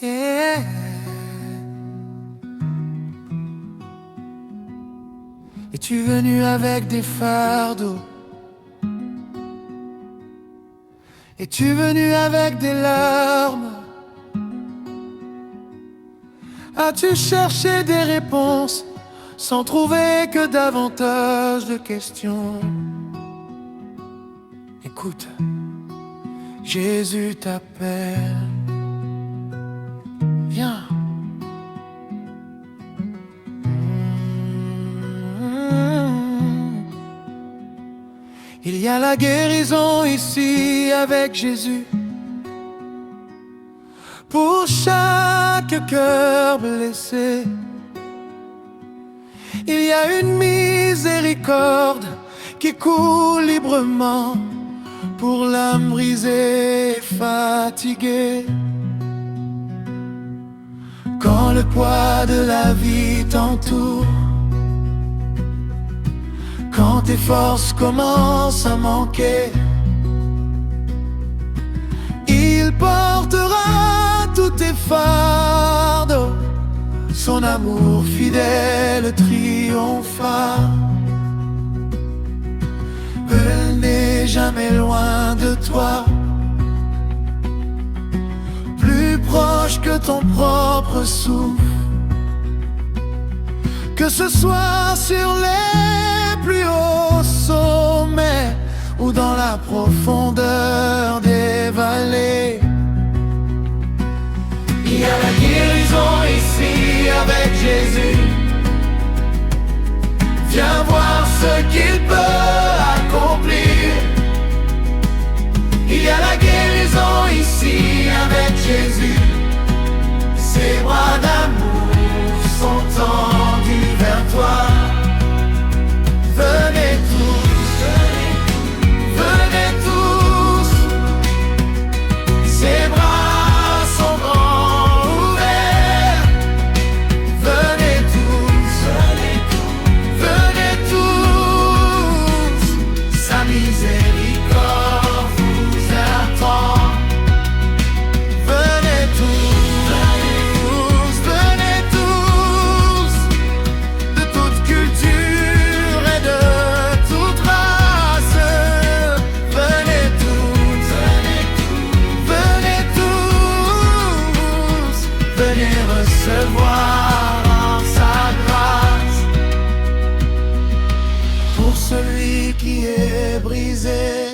Yeah. Es-tu venu avec des fardeaux? Es-tu venu avec des larmes? As-tu cherché des réponses sans trouver que davantage de questions? Écoute, Jésus t'appelle. Viens. Il y a la guérison ici avec Jésus. Pour chaque cœur blessé, il y a une miséricorde qui coule librement pour l'âme brisée et fatiguée. Quand le poids de la vie t'entoure, quand tes forces commencent à manquer, il portera tous tes fardeaux. Son amour fidèle triomphera. Elle n'est jamais loin de toi, plus proche que ton propre souffle. Que ce soit sur les plus hauts sommets ou dans la profondeur des vallées, il y a la guérison ici avec Jésus. Viens voir ce qu'il peut accomplir. Il y a la guérison ici avec Jésus. Ses bras d'amour sont tendus vers toi. Venez tous, venez tous. Ses bras sont grands ouverts. Venez tous, venez tous. Sa miséricorde vous attend. Venez tous, venez tous. De toute culture et de toute race. Venez tous, venez tous. Venez recevoir sa grâce. Pour celui qui est brisé,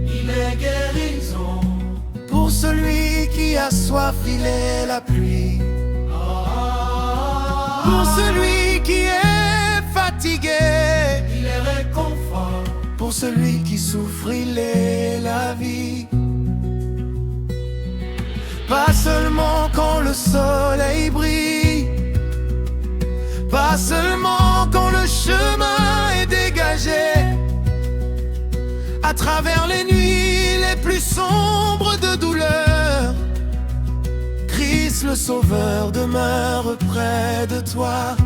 il est guérison. Pour celui qui a soif, il est la pluie. Pour celui qui est fatigué, il est réconfort. Pour celui qui souffre, il est la vie. Pas seulement quand le soleil brille, pas seulement quand le chemin est dégagé. À travers les nuits les plus sombres de douleur, Christ le Sauveur demeure près de toi.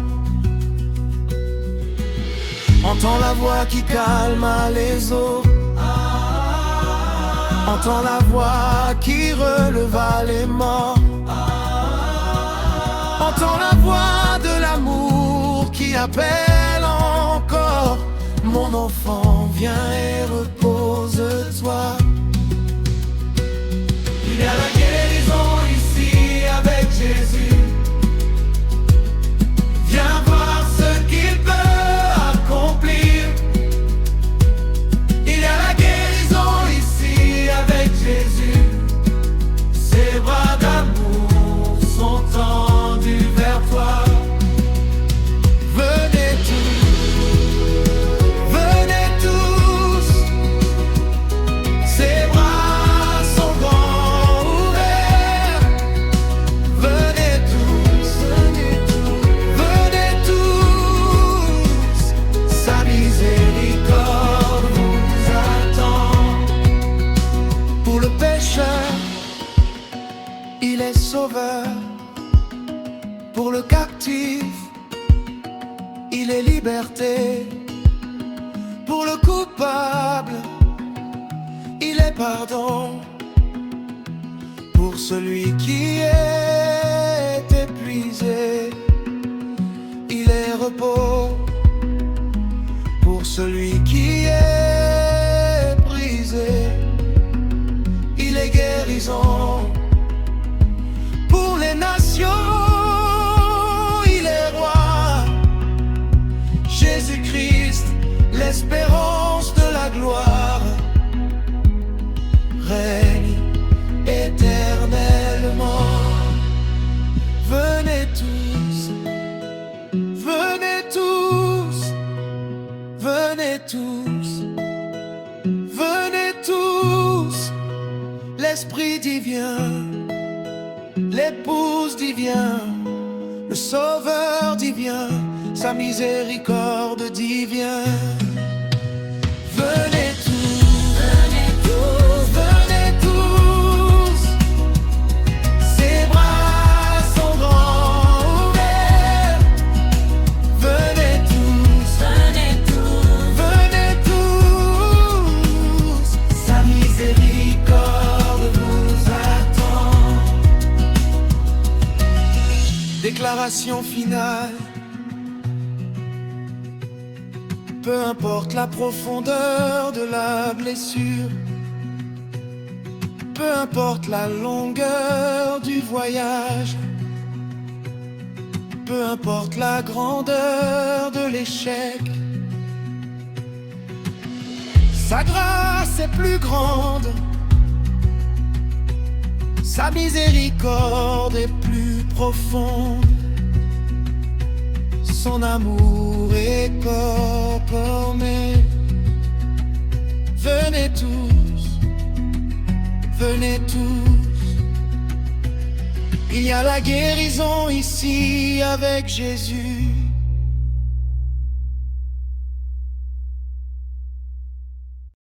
Entends la voix qui calma les eaux, entends la voix qui releva les morts, entends la voix de l'amour qui appelle encore. Mon enfant, viens et repose-toi. Il y a la guérison ici avec Jésus. Viens voir ce qu'il peut accomplir. Il y a la guérison ici avec Jésus. Ses bras d'amour sont tendus vers toi. Venez tous, ses bras sont grands ouverts. Venez tous, sa miséricorde vous attend. Pour le pécheur, il est sauveur. Pour le captif, il est liberté. Pour le coupable, il est pardon. Pour celui qui est celui qui est brisé, il est guérison. Pour les nations, il est roi. Jésus-Christ, l'espérance de la gloire, règne éternellement. Venez tous, venez tous, venez tous, venez tous. L'Esprit divin, l'épouse divine, le Sauveur divin, sa miséricorde divine. Venez tous, venez tous, venez tous. Ses bras sont grands ouverts. Venez tous, venez tous, venez tous. Sa miséricorde vous attend. Déclaration finale. Peu importe la profondeur de la blessure, peu importe la longueur du voyage, peu importe la grandeur de l'échec, sa grâce est plus grande, sa miséricorde est plus profonde. Son amour est corpormé. Venez tous, venez tous. Il y a la guérison ici avec Jésus.